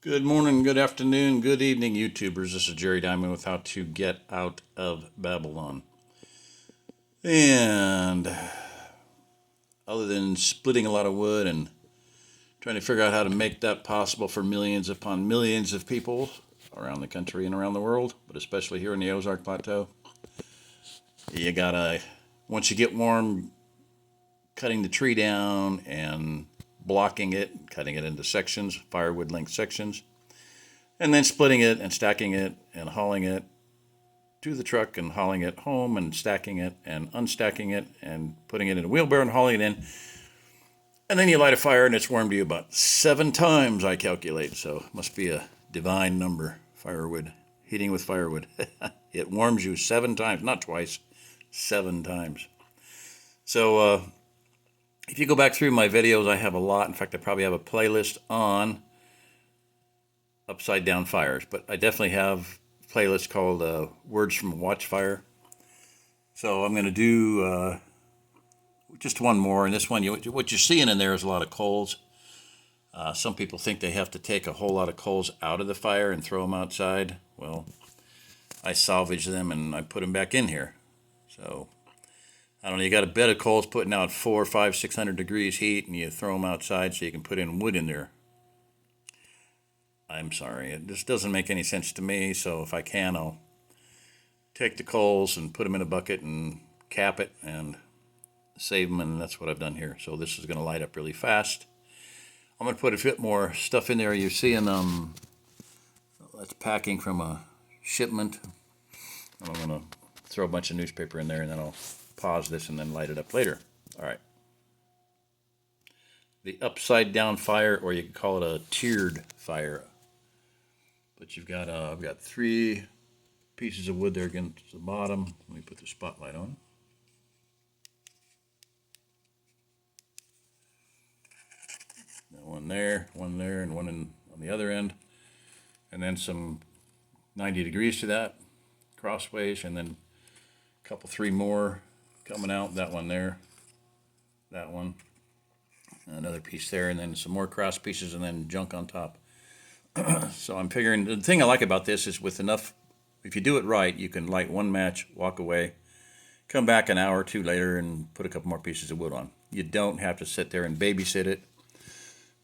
Good morning, good afternoon, good evening, YouTubers. This is Jerry Diamond with How to Get Out of Babylon. And other than splitting a lot of wood and trying to figure out how to make that possible for millions upon millions of people around the country and around the world, but especially here in the Ozark Plateau, you gotta, once you get warm, cutting the tree down and blocking it, cutting it into sections, firewood length sections, and then splitting it and stacking it and hauling it to the truck and hauling it home and stacking it and unstacking it and putting it in a wheelbarrow and hauling it in. And then you light a fire and it's warmed you about 7 times, I calculate. So it must be a divine number, firewood, heating with firewood. It warms you 7 times, not twice, 7 times. So if you go back through my videos, I have a lot. In fact, I probably have a playlist on upside down fires, but I definitely have a playlist called Words from a Watchfire. So I'm going to do just one more, and this one, what you're seeing in there is a lot of coals. Some people think they have to take a whole lot of coals out of the fire and throw them outside. Well, I salvage them and I put them back in here. So I don't know, you got a bed of coals putting out 400, 500, 600 degrees heat, and you throw them outside so you can put in wood in there. I'm sorry, it just doesn't make any sense to me. So if I can, I'll take the coals and put them in a bucket and cap it and save them, and that's what I've done here. So this is going to light up really fast. I'm going to put a bit more stuff in there. You're seeing that's packing from a shipment. I'm going to throw a bunch of newspaper in there, and then I'll pause this and then light it up later. All right. The upside down fire, or you could call it a tiered fire. But you've got, I've got 3 pieces of wood there against the bottom. Let me put the spotlight on. One there, and one on the other end. And then some 90 degrees to that, crossways, and then a couple, 3 more coming out. That one there, that one, another piece there, and then some more cross pieces, and then junk on top. So I'm figuring, the thing I like about this is with enough, if you do it right, you can light one match, walk away, come back an hour or 2 later and put a couple more pieces of wood on. You don't have to sit there and babysit it.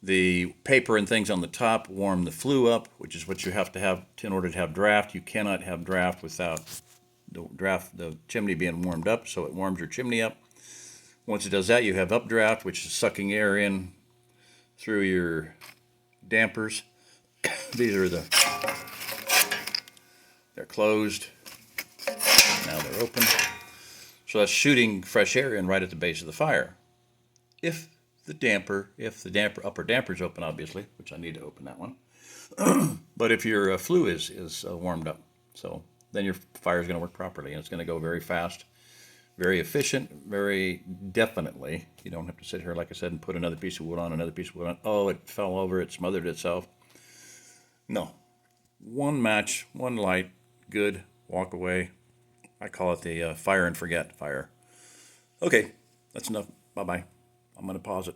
The paper and things on the top warm the flue up, which is what you have to have in order to have draft. You cannot have draft without the chimney being warmed up, so it warms your chimney up. Once it does that, you have updraft, which is sucking air in through your dampers. These are they're closed. Now they're open. So that's shooting fresh air in right at the base of the fire. If the upper damper is open, obviously, which I need to open that one. But if your flue is warmed up, so then your fire is going to work properly, and it's going to go very fast, very efficient, very definitely. You don't have to sit here, like I said, and put another piece of wood on, another piece of wood on. Oh, it fell over, it smothered itself. No. One match, one light, good, walk away. I call it the fire and forget fire. Okay, that's enough. Bye-bye. I'm going to pause it.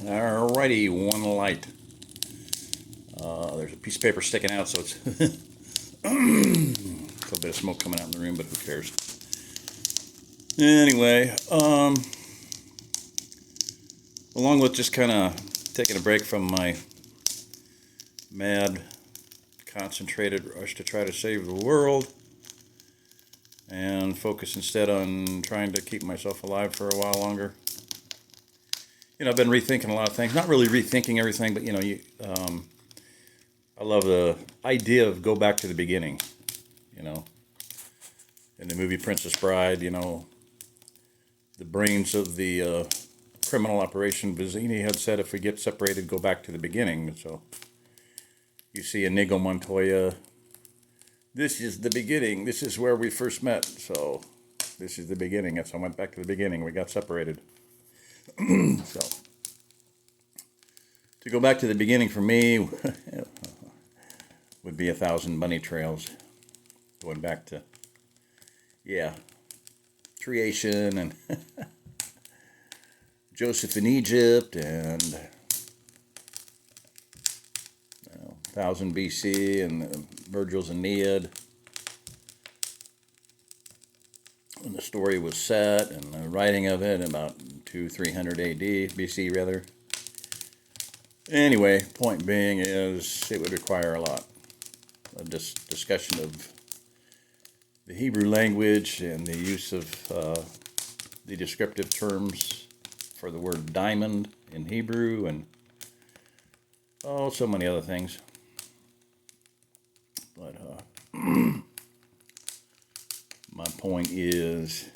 Alrighty, one light. There's a piece of paper sticking out, so it's a little bit of smoke coming out in the room, but who cares? Anyway, along with just kind of taking a break from my mad, concentrated rush to try to save the world and focus instead on trying to keep myself alive for a while longer. You know, I've been rethinking a lot of things. Not really rethinking everything, but, you know, I love the idea of go back to the beginning, you know. In the movie Princess Bride, you know, the brains of the criminal operation, Vizzini had said if we get separated, go back to the beginning. So you see Inigo Montoya, this is the beginning. This is where we first met. So this is the beginning. That's how I went back to the beginning. We got separated. So to go back to the beginning for me would be 1,000 bunny trails. Going back to, yeah, creation and Joseph in Egypt and 1000 BC, and Virgil's Aeneid, when the story was set, and the writing of it about 300 AD, BC rather. Anyway, point being is it would require a lot of discussion of the Hebrew language and the use of the descriptive terms for the word diamond in Hebrew, and so many other things. But my point is,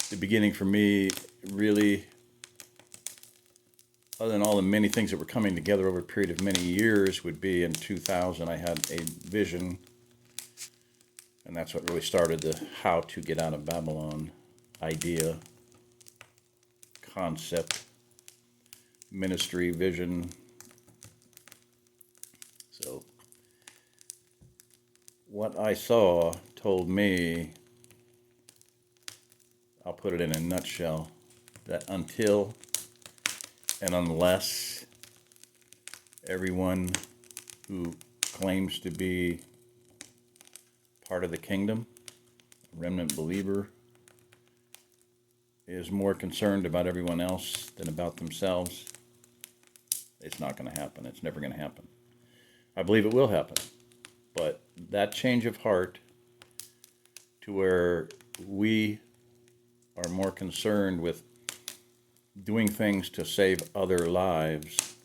the beginning for me really, other than all the many things that were coming together over a period of many years, would be in 2000 I had a vision, and that's what really started the how to get out of Babylon idea, concept, ministry, vision. So what I saw told me, I'll put it in a nutshell, that until and unless everyone who claims to be part of the kingdom, a remnant believer, is more concerned about everyone else than about themselves, it's not going to happen. It's never going to happen. I believe it will happen. But that change of heart to where we are more concerned with doing things to save other lives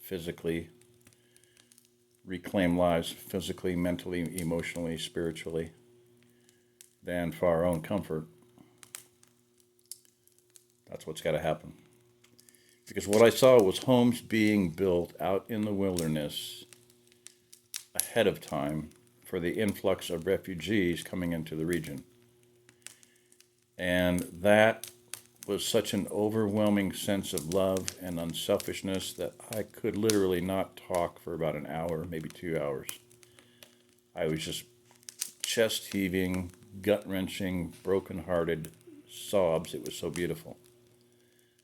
physically, reclaim lives physically, mentally, emotionally, spiritually, than for our own comfort. That's what's got to happen. Because what I saw was homes being built out in the wilderness ahead of time for the influx of refugees coming into the region. And that was such an overwhelming sense of love and unselfishness that I could literally not talk for about an hour, maybe 2 hours. I was just chest heaving, gut-wrenching, broken-hearted sobs. It was so beautiful.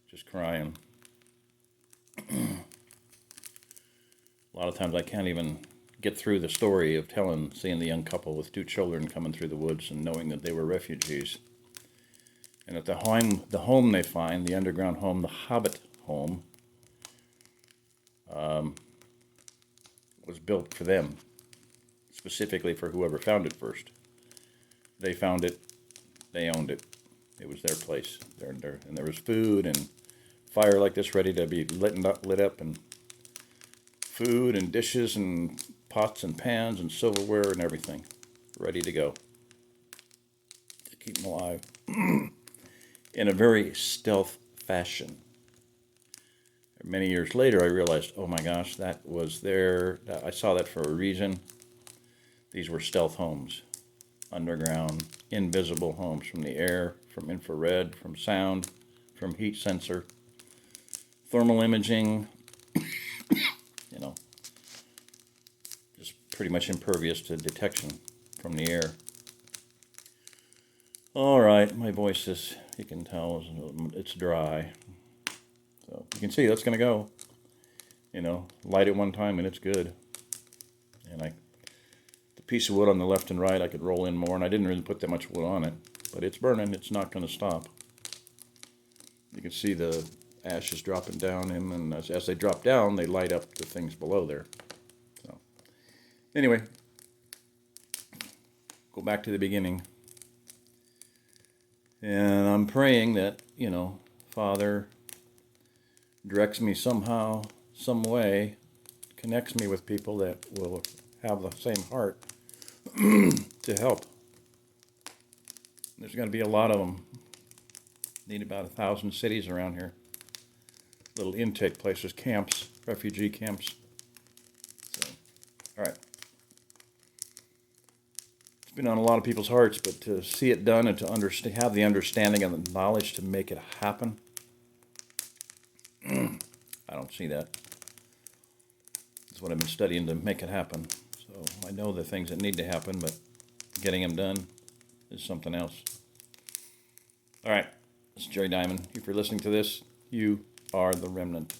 Just crying. A lot of times I can't even get through the story of seeing the young couple with 2 children coming through the woods and knowing that they were refugees. And at the home they find, the underground home, the Hobbit Home, was built for them, specifically for whoever found it first. They found it, they owned it. It was their place. And there was food and fire like this ready to be lit up, and food and dishes and pots and pans and silverware and everything ready to go to keep them alive in a very stealth fashion. Many years later I realized, oh my gosh, that was there. I saw that for a reason. These were stealth homes, underground, invisible homes, from the air, from infrared, from sound, from heat sensor, thermal imaging, just pretty much impervious to detection from the air. All right, my voice is, you can tell, it's dry. So you can see that's going to go. Light it one time and it's good. And the piece of wood on the left and right, I could roll in more, and I didn't really put that much wood on it, but it's burning. It's not going to stop. You can see the ashes dropping down, and as they drop down, they light up the things below there. So anyway, go back to the beginning. And I'm praying that, Father directs me somehow, some way, connects me with people that will have the same heart to help. There's going to be a lot of them. Need about 1,000 cities around here. Little intake places, camps, refugee camps. So, all right. It's been on a lot of people's hearts, but to see it done and to have the understanding and the knowledge to make it happen, I don't see that. That's what I've been studying, to make it happen. So I know the things that need to happen, but getting them done is something else. All right, this is Jerry Diamond. If you're listening to this, you are the remnant.